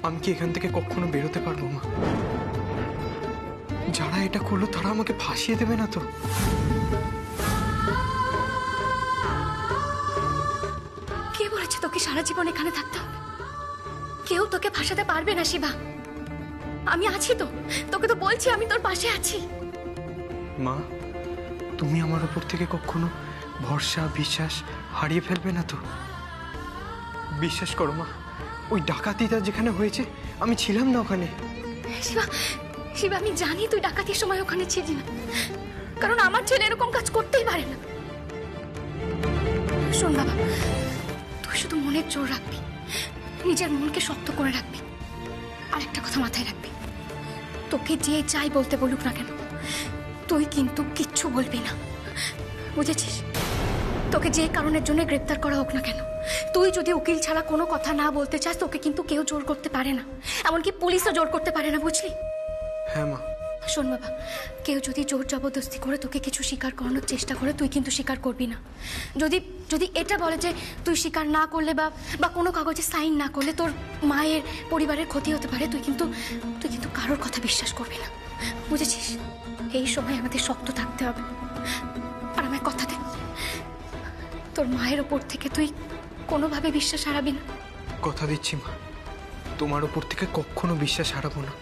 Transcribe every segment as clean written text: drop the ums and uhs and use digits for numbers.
আমি কি এখান থেকে কখনো বেরোতে পারবো মা? যারা এটা করলো তারা আমাকে ফাঁসিয়ে দেবে না তো? কে বলেছে তোকে সারা জীবন এখানে থাকতে হবে? কেউ তোকে ফাঁসাতে পারবে না শিবা। আমি আছি তো, তোকে তো বলছি আমি তোর পাশে আছি। মা, তুমি আমার উপর থেকে কখনো ভরসা বিশ্বাস হারিয়ে ফেলবে না তো? বিশ্বাস করো মা, ওই ডাকাতিটা যেখানে হয়েছে আমি ছিলাম না ওখানে। শিবা, শিবা আমি জানি তুই ডাকাতির সময় ওখানে ছিলি না, কারণ আমার ছেলে এরকম কাজ করতেই পারে না। শোন বাবা, তুই শুধু মনের জোর রাখবি, নিজের মনকে শক্ত করে রাখবি, আর একটা কথা মাথায় রাখবি, তোকে যে যাই বলতে বলুক না কেন তুই কিন্তু কিচ্ছু বলবি না, বুঝেছিস? তোকে যে কারণের জন্য গ্রেপ্তার করা হোক না কেন, তুই যদি উকিল ছাড়া কোনো কথা না বলতে চাস তোকে কিন্তু কেউ জোর করতে পারে না, এমনকি পুলিশও জোর করতে পারে না, বুঝলি? হ্যাঁ মা। শোন বাবা, কেউ যদি জোর জবরদস্তি করে তোকে কিছু স্বীকার করানোর চেষ্টা করে তুই কিন্তু স্বীকার করবি না। যদি যদি এটা বলে যে তুই স্বীকার না করলে বা কোনো কাগজে সাইন না করলে তোর মায়ের পরিবারের ক্ষতি হতে পারে, তুই কিন্তু কারোর কথা বিশ্বাস করবি না, বুঝেছিস? এই সময় আমাদের শক্ত থাকতে হবে। আর আমার কথা দে, তোর মায়ের ওপর থেকে তুই কোনোভাবে বিশ্বাস হারাবি না। কথা দিচ্ছি মা, তোমার ওপর থেকে কখনো বিশ্বাস হারাবো না।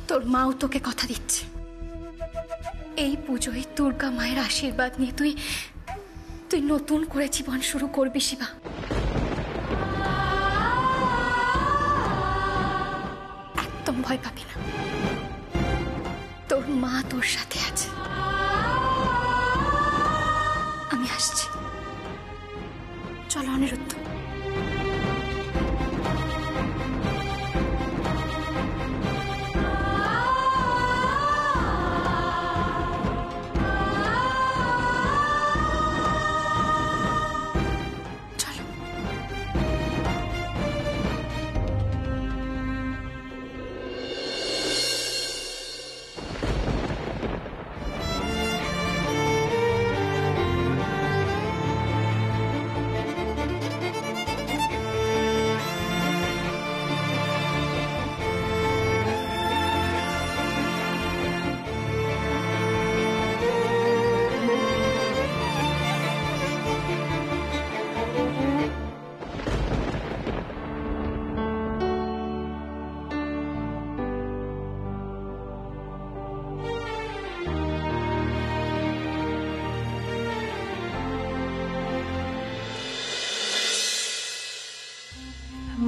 তোর মাও তোকে কথা দিচ্ছে, এই পুজোয় দুর্গা মায়ের আশীর্বাদ নিয়ে তুই নতুন করে জীবন শুরু করবি শিবা। একদম ভয় পাবি না, তোর মা তোর সাথে আছে। আমি আসছি, চলো অনিরুদ্ধ।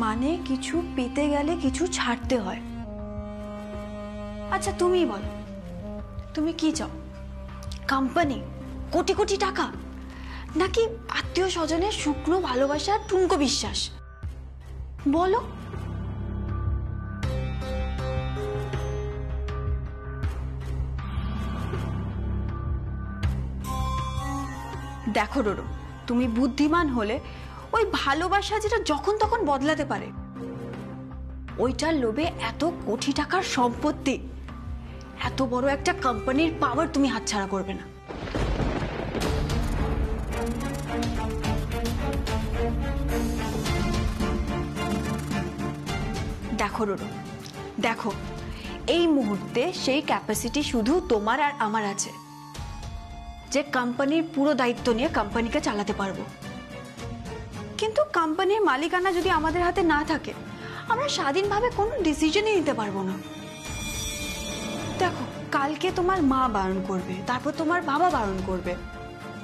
মানে কিছু পেতে গেলে কিছু ছাড়তে হয়। আচ্ছা তুমি বলো, তুমি কি চাও? কোম্পানি, কোটি কোটি টাকা, নাকি আত্মীয় স্বজনের শুকনো ভালোবাসার ঠুনকো বিশ্বাস? বলো। দেখো রোরো, তুমি বুদ্ধিমান হলে ওই ভালোবাসা যেটা যখন তখন বদলাতে পারে, ওইটার লোভে এত কোটি টাকার সম্পত্তি, এত বড় একটা কোম্পানির পাওয়ার তুমি হাতছাড়া করবে না। দেখো রোরো, দেখো এই মুহূর্তে সেই ক্যাপাসিটি শুধু তোমার আর আমার আছে যে কোম্পানির পুরো দায়িত্ব নিয়ে কোম্পানিকে চালাতে পারবো। কিন্তু কোম্পানির মালিকানা যদি আমাদের হাতে না থাকে আমরা স্বাধীনভাবে কোনো ডিসিশনই নিতে পারবো না। দেখো, কালকে তোমার মা বারণ করবে, তারপর তোমার বাবা বারণ করবে,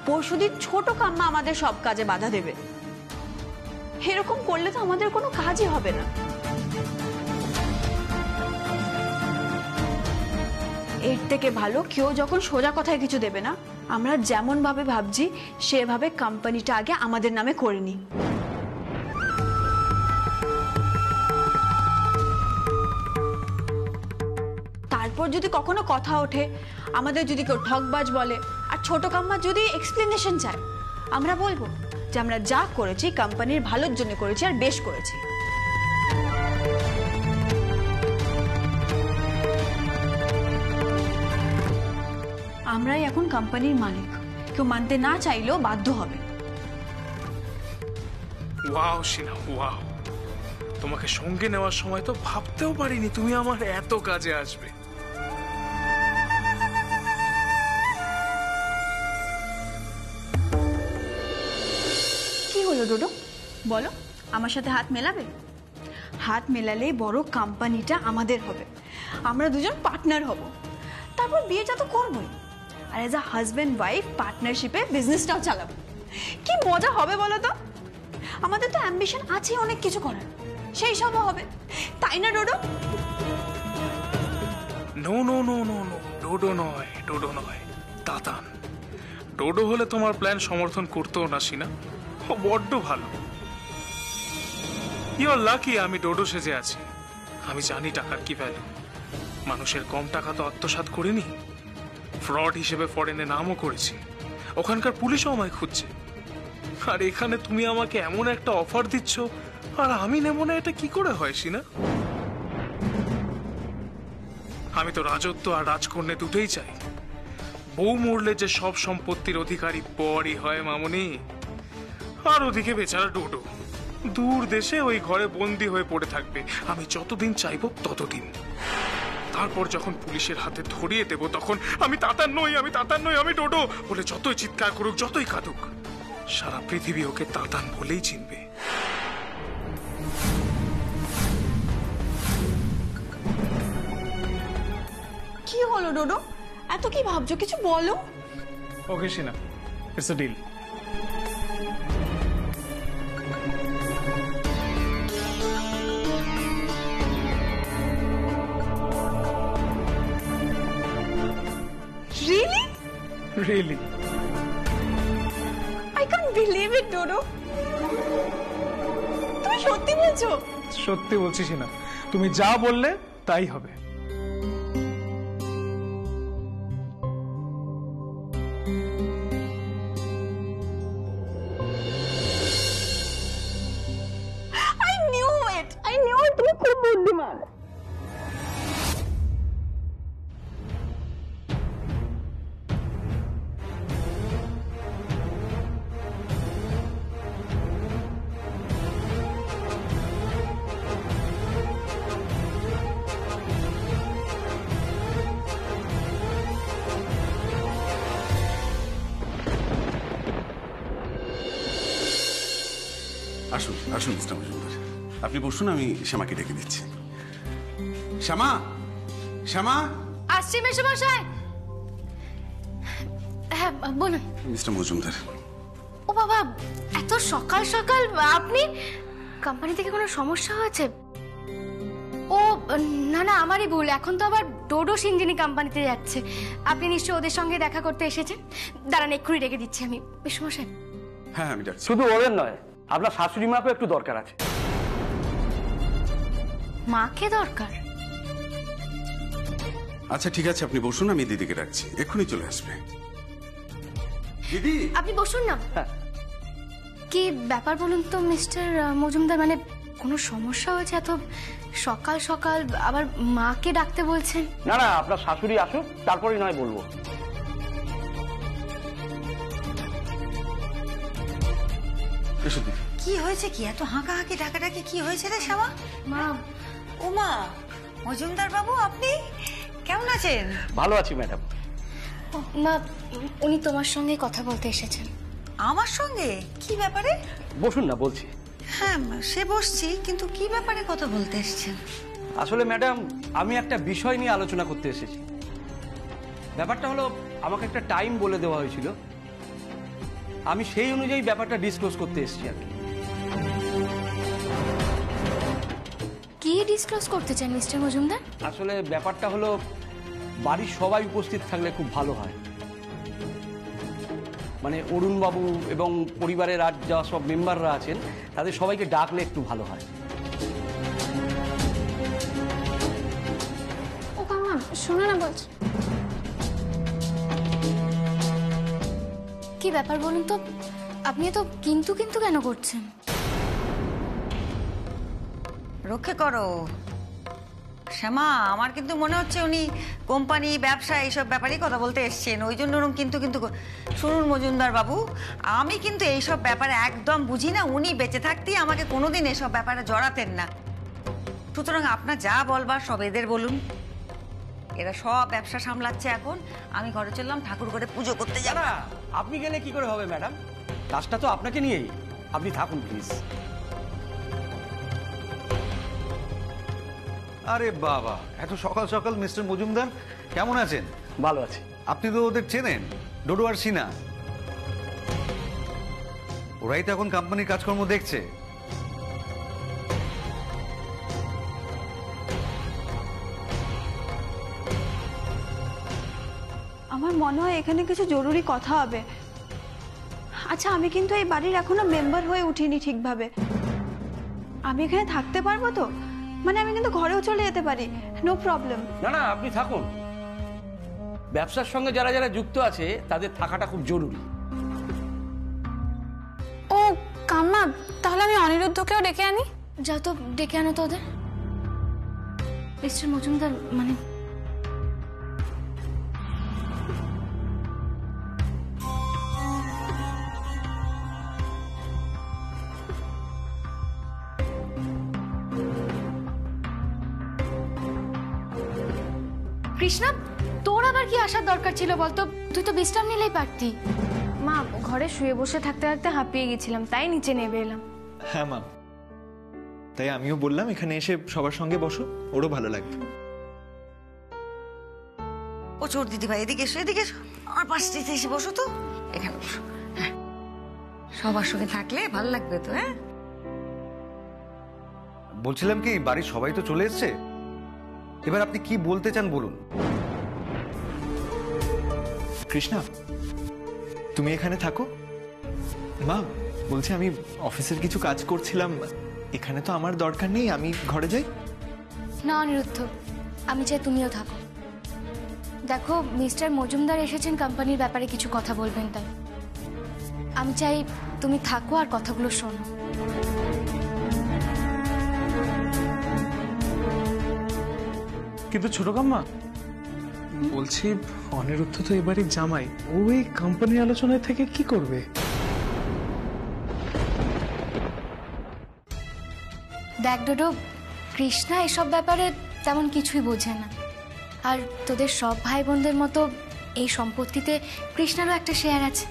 পরশুদিন ছোট কাম্মা আমাদের সব কাজে বাধা দেবে। এরকম করলে তো আমাদের কোনো কাজই হবে না। এর থেকে ভালো কেউ যখন সোজা কথায় কিছু দেবে না, আমরা যেমন ভাবে ভাবছি সেভাবে কোম্পানিটা আগে আমাদের নামে করে নিই। তারপর যদি কখনো কথা ওঠে, আমাদের যদি কেউ ঠকবাজ বলে আর ছোট কাম্মা যদি এক্সপ্লেনেশন চায়, আমরা বলবো যে আমরা যা করেছি কোম্পানির ভালোর জন্য করেছি আর বেশ করেছি। আমরাই এখন কোম্পানির মালিক, কেউ মানতে না চাইলেও বাধ্য হবে। ওয়াও সিনা, ওয়াও, তোমাকে সঙ্গে নেওয়ার সময় তো ভাবতেও পারিনি তুমি আমার এত কাজে আসবে। কি হলো ডোডো, বলো, আমার সাথে হাত মেলাবে? হাত মেলালেই বড় কোম্পানিটা আমাদের হবে, আমরা দুজন পার্টনার হব, তারপর বিয়েটা তো করবোই, আর এজ আ হাজব্যান্ড ওয়াইফ পার্টনারশিপে বিজনেসটাও চালাবো। কি মজা হবে বলো তো। আমাদের তো অ্যাম্বিশন আছে অনেক কিছু করার, সেই সবও হবে, তাই না Dodo? No no no no no, Dodo নয়, ডোডো নয়, তাতান। ডোডো হলে তোমার প্ল্যান সমর্থন করতেও না সিনা, ও বড্ড ভালো। ইউর লাকি আমি ডোডো সেজে আছি। আমি জানি টাকার কি ভ্যালু। মানুষের কম টাকা তো আত্মসাৎ করিনি, ফ্রড হিসেবে ফরেনে নামও করেছি, ওখানকার পুলিশও আমায় খুঁজছে। আর এখানে তুমি আমাকে এমন একটা অফার দিচ্ছ আর আমি নেব না, এটা কি করে হয় সিনা? আমি তো রাজত্ব আর রাজকন্যা দুটোই চাই। বউ মরলে যে সব সম্পত্তির অধিকারী বরই হয় মামনি। আর ওদিকে বেচারা ডোডো দূর দেশে ওই ঘরে বন্দি হয়ে পড়ে থাকবে আমি যতদিন চাইবো ততদিন। তারপর যখন পুলিশের হাতে ধরিয়ে দেব তখন আমি তাতার নই, আমি তাতার নই, আমি ডোডো বলে যতই চিৎকার করুক, যতই কাঁদুক, সারা পৃথিবী ওকে তাতান বলেই চিনবে। কি হলো ডোডো, এত কি ভাবছো, কিছু বলো। Okay Sina, it's a deal. Really? Really? I can't believe it Dodo, তুমি সত্যি বলছো? সত্যি বলছি সিনা, তুমি যা বললে তাই হবে। I knew it, তুমি খুব বুদ্ধিমান। আসুন আসুন মিস্টার মজুমদার, আপনি বসুন, আমি শ্যামাকে ডেকে দিচ্ছি। শ্যামা, শ্যামা। আসছি মেসোমশাই। হ্যাঁ বলুন। মিস্টার মজুমদার। ও বাবা, এত সকাল সকাল আপনি? কোম্পানি থেকে কোনো সমস্যা হয়েছে? ও না না, আমারই ভুল। এখন তো আবার ডোডো সিঞ্জিনি কোম্পানিতে যাচ্ছে, আপনি নিশ্চয়ই ওদের সঙ্গে দেখা করতে এসেছেন। দাঁড়ান, এক্ষুনি ডেকে দিচ্ছি আমি। মেসোমশাই। হ্যাঁ আমি ডাকছি। শুধু ওদের নয়, আপনার শাশুড়ি মাকেও একটু দরকার আছে। মাকে দরকার? আচ্ছা ঠিক আছে, আপনি বসুন, আমি দিদিকে ডাকছি, এক্ষুনি চলে আসবে। দিদি, আপনি বসুন না। হ্যাঁ। কি ব্যাপার বলুন তো মিস্টার মজুমদার, মানে কোনো সমস্যা হয়েছে? এত সকাল সকাল আবার মাকে ডাকতে বলছেন? না না, আপনার শাশুড়ি আসুক, তারপরেই নয় বলবো। এসো দিদি। কি হয়েছে, কি এত হাঁকাহাঁকি ডাকাডাকি কি হয়েছে রে শ্যামা? মা। ওমা, মজুমদার বাবু আপনি কেমন আছেন? ভালো আছি ম্যাডাম। মা, উনি তোমার সঙ্গে কথা বলতে এসেছেন। আমার সঙ্গে? কি ব্যাপারে? বসুন না, বলছি। হ্যাঁ সে বসছি, কিন্তু কি ব্যাপারে কথা বলতে এসেছেন? আসলে ম্যাডাম, আমি একটা বিষয় নিয়ে আলোচনা করতে এসেছি। ব্যাপারটা হলো, আমাকে একটা টাইম বলে দেওয়া হয়েছিল, আমি সেই অনুযায়ী ব্যাপারটা ডিসক্লোজ করতে এসেছি আর কি। কি ডিসক্লোজ করতে চান মিস্টার মজুমদার? আসলে ব্যাপারটা হলো, বাড়ির সবাই উপস্থিত থাকলে খুব ভালো হয়। মানে অরুণবাবু এবং পরিবারের আর যা সব মেম্বাররা আছেন, তাদের সবাইকে ডাকলে একটু ভালো হয়। ও কামা, শোনো না বলছি। কি ব্যাপার বলুন তো, আপনি এত কিন্তু কিন্তু কেন করছেন? রক্ষে করো, শ্যামা, আমার কিন্তু মনে হচ্ছে উনি কোম্পানি, ব্যবসা এইসব ব্যাপারেই কথা বলতে এসছেন, ওই জন্য ওরকম কিন্তু কিন্তু শুনুন মজুমদার বাবু, আমি কিন্তু এইসব ব্যাপারে একদম বুঝি না। উনি বেঁচে থাকতেই আমাকে কোনোদিন এসব ব্যাপারে জড়াতেন না। সুতরাং আপনার যা বলবার সব এদের বলুন। এরা সব ব্যবসা সামলাচ্ছে এখন। আমি ঘরে চললাম, ঠাকুর করে পুজো করতে যাব। না, আপনি গেলে কি করে হবে ম্যাডাম? কাজটা তো আপনাকে নিয়েই। আপনি থাকুন প্লিজ। আরে বাবা, এত সকাল সকাল মিস্টার মজুমদার, কেমন আছেন? ভালো আছি। আপনি তো ওদের চেনেন, ডোডো আর সিনা। ওরাই তো এখন কোম্পানির কাজকর্ম দেখছে। আমার মনে হয় এখানে কিছু জরুরি কথা হবে। আচ্ছা, আমি কিন্তু এই বাড়ির এখনো মেম্বার হয়ে উঠিনি ঠিকভাবে। আমি এখানে থাকতে পারবো তো? মানে আমি কিন্তু ঘরেও চলে যেতে পারি, নো প্রবলেম। না না, আপনি থাকুন। ব্যবসার সঙ্গে যারা যারা যুক্ত আছে তাদের থাকাটা খুব জরুরি। ও কাম্মা, তাহলে আমি অনিরুদ্ধকেও ডেকে আনি। যাও তো, ডেকে আনো তো ওদের। মিস্টার মজুমদার, মানে কৃষ্ণা, তোর আবার কি আসার দরকার ছিল বলতো? তুই তো বিশ্রাম নিলেই পারতি। মা, ঘরে শুয়ে বসে থাকতে থাকতে হাঁপিয়ে গেছিলাম, তাই নিচে নেমে এলাম। হ্যাঁ মা, তাই আমিও বললাম এখানে এসে সবার সঙ্গে বসো, ওরও ভালো লাগবে। ও চোর দিদি ভাই, এদিকে এসো, এদিকে এসো, আমার পাশে এসে বসো তো, এখানে বসো। হ্যাঁ, সবার সঙ্গে থাকলে ভালো লাগবে তো। হ্যাঁ, বলছিলাম কি, বাড়ির সবাই তো চলে এসছে, এবার আপনি কি বলতে চান বলুন। কৃষ্ণা, তুমি এখানে থাকো। মা বলছি, আমি অফিসের কিছু কাজ করছিলাম, এখানে তো আমার দরকার নেই, আমি ঘরে যাই। না অনিরুদ্ধ, আমি চাই তুমিও থাকো। দেখো, মিস্টার মজুমদার এসেছেন কোম্পানির ব্যাপারে কিছু কথা বলবেন, তাই আমি চাই তুমি থাকো আর কথাগুলো শোনো। কিন্তু ছোট কাম্মা, বলছি অনিরুদ্ধ তো এবারই জামাই, ও এই কোম্পানি আলোচনায় থেকে কি করবে? দেখ ডোডো, কৃষ্ণা এসব ব্যাপারে তেমন কিছুই বোঝে না। আর তোদের সব ভাই বোনদের মতো এই সম্পত্তিতে কৃষ্ণারও একটা শেয়ার আছে।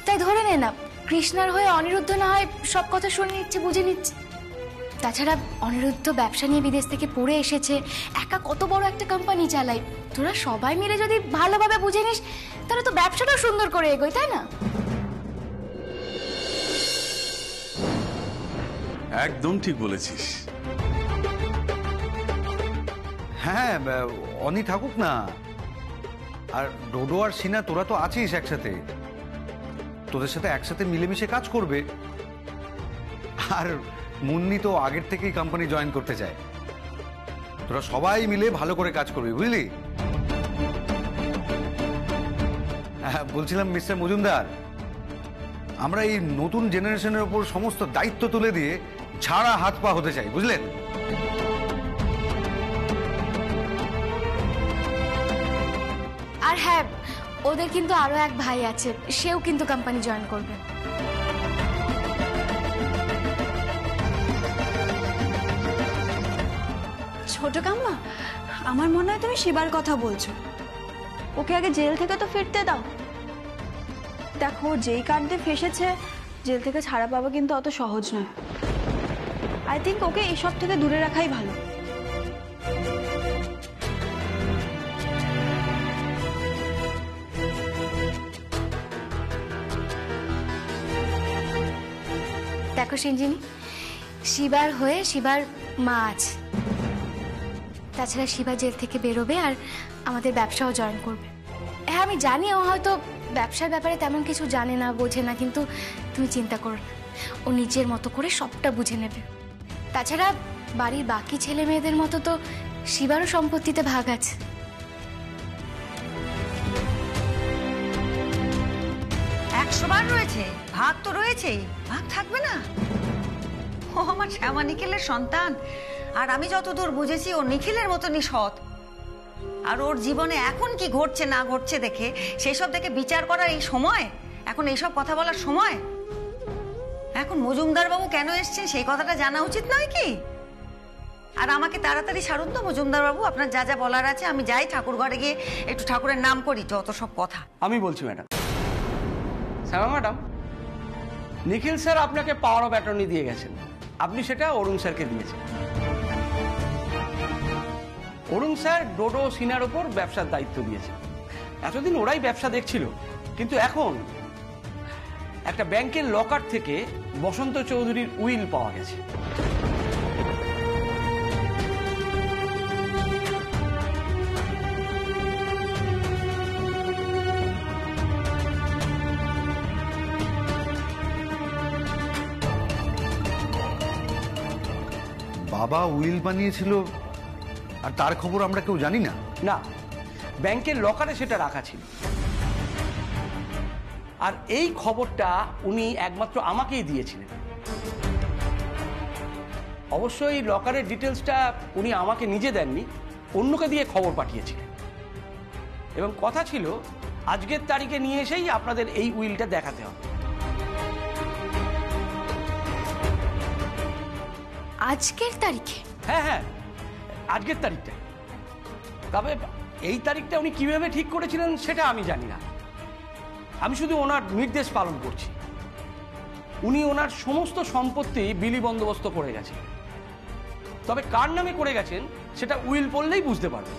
তাই ধরে নে না, কৃষ্ণার হয়ে অনিরুদ্ধ না হয় সব কথা শুনে নিচ্ছে, বুঝে নিচ্ছে। তাছাড়া অনিরুদ্ধ ব্যবসা নিয়ে বিদেশ থেকে পড়ে এসেছে, একা কত বড় একটা কোম্পানি চালায়। তোরা সবাই মিলে যদি ভালোভাবে বুঝে নিস, তাহলে তো ব্যবসাটাও সুন্দর করে এগোয়, তাই না? একদম ঠিক বলেছিস। হ্যাঁ, অনি থাকুক না। আর ডোডো আর সিনা, তোরা তো আছিস একসাথে, তোদের সাথে একসাথে মিলেমিশে কাজ করবে। আর মুন্নি তো আগের থেকেই কোম্পানি জয়েন করতে চায়। তোরা সবাই মিলে ভালো করে কাজ করবি, বুঝলি? হ্যাঁ, বলছিলাম মিস্টার মজুমদার, আমরা এই নতুন জেনারেশনের উপর সমস্ত দায়িত্ব তুলে দিয়ে ছাড়া হাত পা হতে চাই, বুঝলেন? আর হ্যাঁ, ওদের কিন্তু আরো এক ভাই আছে, সেও কিন্তু কোম্পানি জয়েন করবে। ছোট কাম্মা, আমার মনে হয় তুমি শিবার কথা বলছো। ওকে আগে জেল থেকে তো ফিরতে দাও। দেখো, যেই কাণ্ডে ফেসেছে, জেল থেকে ছাড়া পাওয়া কিন্তু অত সহজ নয়। আই থিঙ্ক ওকে এসব থেকে দূরে রাখাই ভালো। দেখো সিঞ্জিনি, শিবার হয়ে শিবার মা আছে। তাছাড়া শিবা জেল থেকে বেরোবে আর আমাদের ব্যবসাও জয়েন করবে। হ্যাঁ, আমি জানি ও হয়তো ব্যবসার ব্যাপারে তেমন কিছু জানে না, বোঝে না, কিন্তু তুমি চিন্তা করো না, ও নিজের মতো করে সবটা বুঝে নেবে। তাছাড়া বাড়ির বাকি ছেলে মেয়েদের মতো তো শিবারও সম্পত্তিতে ভাগ আছে। 100 বার রয়েছে, ভাগ তো রয়েছেই, ভাগ থাকবে না? ও আমার শ্যামা নিকেলের সন্তান, আর আমি যতদূর বুঝেছি ও নিখিলের মতনই সৎ। আর ওর জীবনে এখন কি ঘটছে না ঘটছে দেখে সেসব দেখে বিচার করার এই সময়, এখন এইসব কথা বলার সময়? এখন মজুমদার বাবু কেন এসছেন সেই কথাটা জানা উচিত নয় কি? আর আমাকে তাড়াতাড়ি ছাড়ুন তো মজুমদার বাবু, আপনার যা যা বলার আছে আমি যাই ঠাকুর ঘরে গিয়ে একটু ঠাকুরের নাম করি, যত সব কথা। আমি বলছি ম্যাডাম। শ্যামা ম্যাডাম, নিখিল স্যার আপনাকে পাওয়ার অফ অ্যাটর্নি দিয়ে গেছেন, আপনি সেটা অরুণ স্যারকে দিয়েছেন। অরুণ স্যার ডোডো সিনার ওপর ব্যবসার দায়িত্ব দিয়েছেন। এতদিন ওরাই ব্যবসা দেখছিল, কিন্তু এখন একটা ব্যাংকের লকার থেকে বসন্ত চৌধুরীর উইল পাওয়া গেছে। বাবা উইল বানিয়েছিল আর তার খবর আমরা কেউ জানি না? না, ব্যাংকের লকারে সেটা রাখা ছিল। আর এই খবরটা উনি একমাত্র আমাকেই দিয়েছিলেন। অবশ্যই লকারের ডিটেলসটা উনি আমাকে নিজে দেননি, অন্যকে দিয়ে খবর পাঠিয়েছিলেন। এবং কথা ছিল আজকের তারিখে নিয়ে এসেই আপনাদের এই উইলটা দেখাতে হবে। আজকের তারিখে? হ্যাঁ হ্যাঁ, আজকের তারিখটা। তবে এই তারিখটা উনি কিভাবে ঠিক করেছিলেন সেটা আমি জানি না, আমি শুধু ওনার নির্দেশ পালন করছি। উনি ওনার সমস্ত সম্পত্তি বিলি বন্দোবস্ত করে গেছেন, তবে কার নামে করে গেছেন সেটা উইল পড়লেই বুঝতে পারবেন।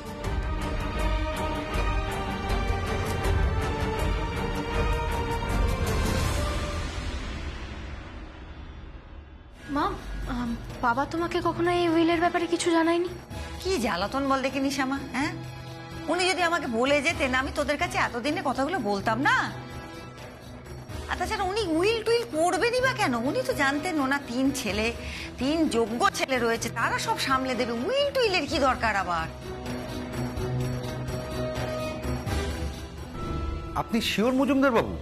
মা, বাবা তোমাকে কখনো এই উইলের ব্যাপারে কিছু জানায়নি? কি জ্বালাতন বল দেখিনি শ্যামা, হ্যাঁ? উনি যদি আমাকে বলে যেতেন আমি তোদের কাছে এতদিনে কথাগুলো বলতাম না। আর তাছাড়া উনি উইল টুইল পড়বেনই বা কেন? উনি তো জানতেন ওনার 3 ছেলে, 3 যোগ্য ছেলে রয়েছে, তারা সব সামলে দেবে। উইল টুইলের কি দরকার আবার? আপনি শিওর মজুমদার বাবু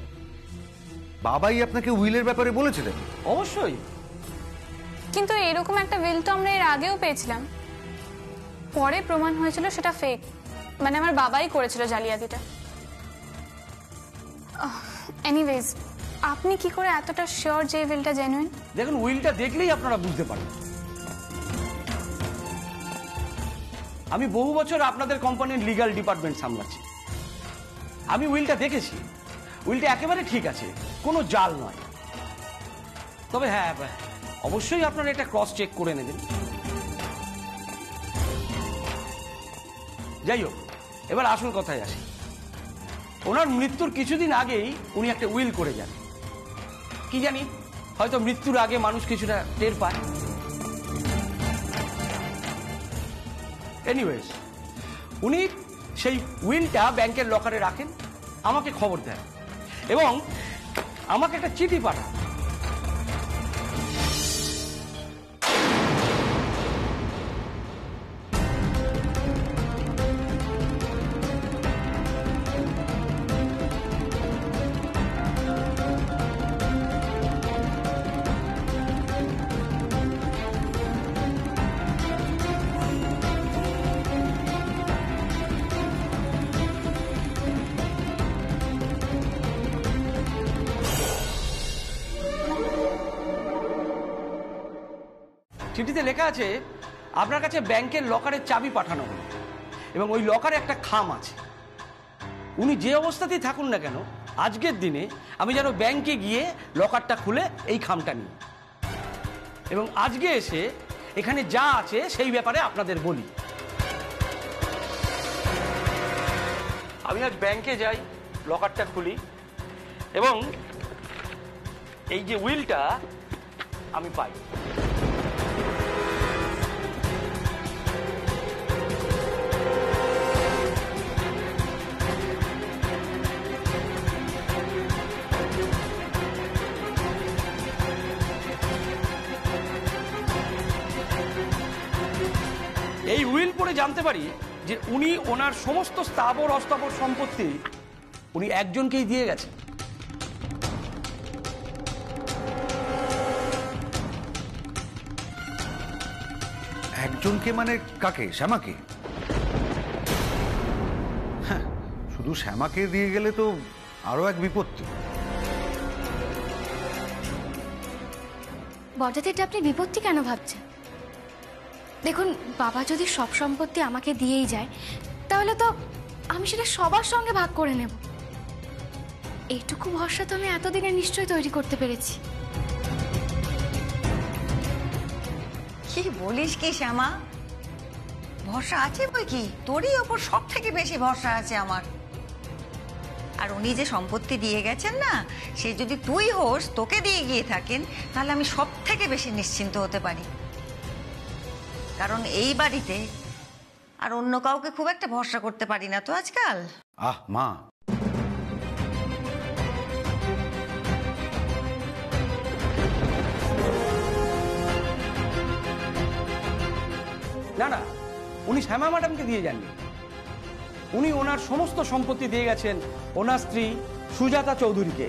বাবাই আপনাকে উইলের ব্যাপারে বলেছিলেন? অবশ্যই। কিন্তু এরকম একটা উইল তো আমরা এর আগেও পেয়েছিলাম, পরে প্রমাণ হয়েছিল সেটা ফেক, মানে আমার বাবাই করেছিল জালিয়াতিটা। এনিওয়েজ, আপনি কি করে এতটা শিওর যে উইলটা জেনুইন? দেখুন, উইলটা দেখলেই আপনারা বুঝতে পারবেন। আমি বহু বছর আপনাদের কোম্পানির লিগ্যাল ডিপার্টমেন্ট সামলাচ্ছি, আমি উইলটা দেখেছি। উইলটা একেবারে ঠিক আছে, কোনো জাল নয়। তবে হ্যাঁ, অবশ্যই আপনারা এটা ক্রস চেক করে নেবেন। যাই হোক, এবার আসল কথায় আসি। ওনার মৃত্যুর কিছুদিন আগেই উনি একটা উইল করে যান। কি জানি, হয়তো মৃত্যুর আগে মানুষ কিছুটা টের পায়। এনিওয়েজ, উনি সেই উইলটা ব্যাংকের লকারে রাখেন, আমাকে খবর দেন এবং আমাকে একটা চিঠি পাঠান। চিঠিতে লেখা আছে আপনার কাছে ব্যাংকের লকারের চাবি পাঠানো হলো এবং ওই লকারে একটা খাম আছে। উনি যে অবস্থাতেই থাকুন না কেন, আজকের দিনে আমি যেন ব্যাংকে গিয়ে লকারটা খুলে এই খামটা নিই এবং আজকে এসে এখানে যা আছে সেই ব্যাপারে আপনাদের বলি। আমি আজ ব্যাংকে যাই, লকারটা খুলি এবং এই যে উইলটা আমি পাই। এই উইল পড়ে জানতে পারি যে উনি ওনার সমস্ত স্থাবর অস্থাবর সম্পত্তি উনি একজনকেই দিয়ে গেছেন। আরেকজনকে মানে কাকে? শ্যামাকে? হ্যাঁ, শুধু শ্যামাকে দিয়ে গেলে তো আরো এক বিপত্তি। বড়দাদিটা আপনি বিপত্তি কেন ভাবছেন? দেখুন, বাবা যদি সব সম্পত্তি আমাকে দিয়েই যায় তাহলে তো আমি সেটা সবার সঙ্গে ভাগ করে নেব। এইটুকু ভরসা তো আমি এতদিনে নিশ্চয়ই তৈরি করতে পেরেছি। কি বলিস কি শ্যামা? ভরসা আছে বই কি, তোরই ওপর সব থেকে বেশি ভরসা আছে আমার। আর উনি যে সম্পত্তি দিয়ে গেছেন না, সে যদি তুই হোস, তোকে দিয়ে গিয়ে থাকেন, তাহলে আমি সব থেকে বেশি নিশ্চিন্ত হতে পারি। কারণ এই বাড়িতে আর অন্য কাউকে খুব একটা ভরসা করতে পারি না তো আজকাল। আহ মা, না না, উনি শ্যামা ম্যাডামকে দিয়ে যাননি। উনি ওনার সমস্ত সম্পত্তি দিয়ে গেছেন ওনার স্ত্রী সুজাতা চৌধুরীকে।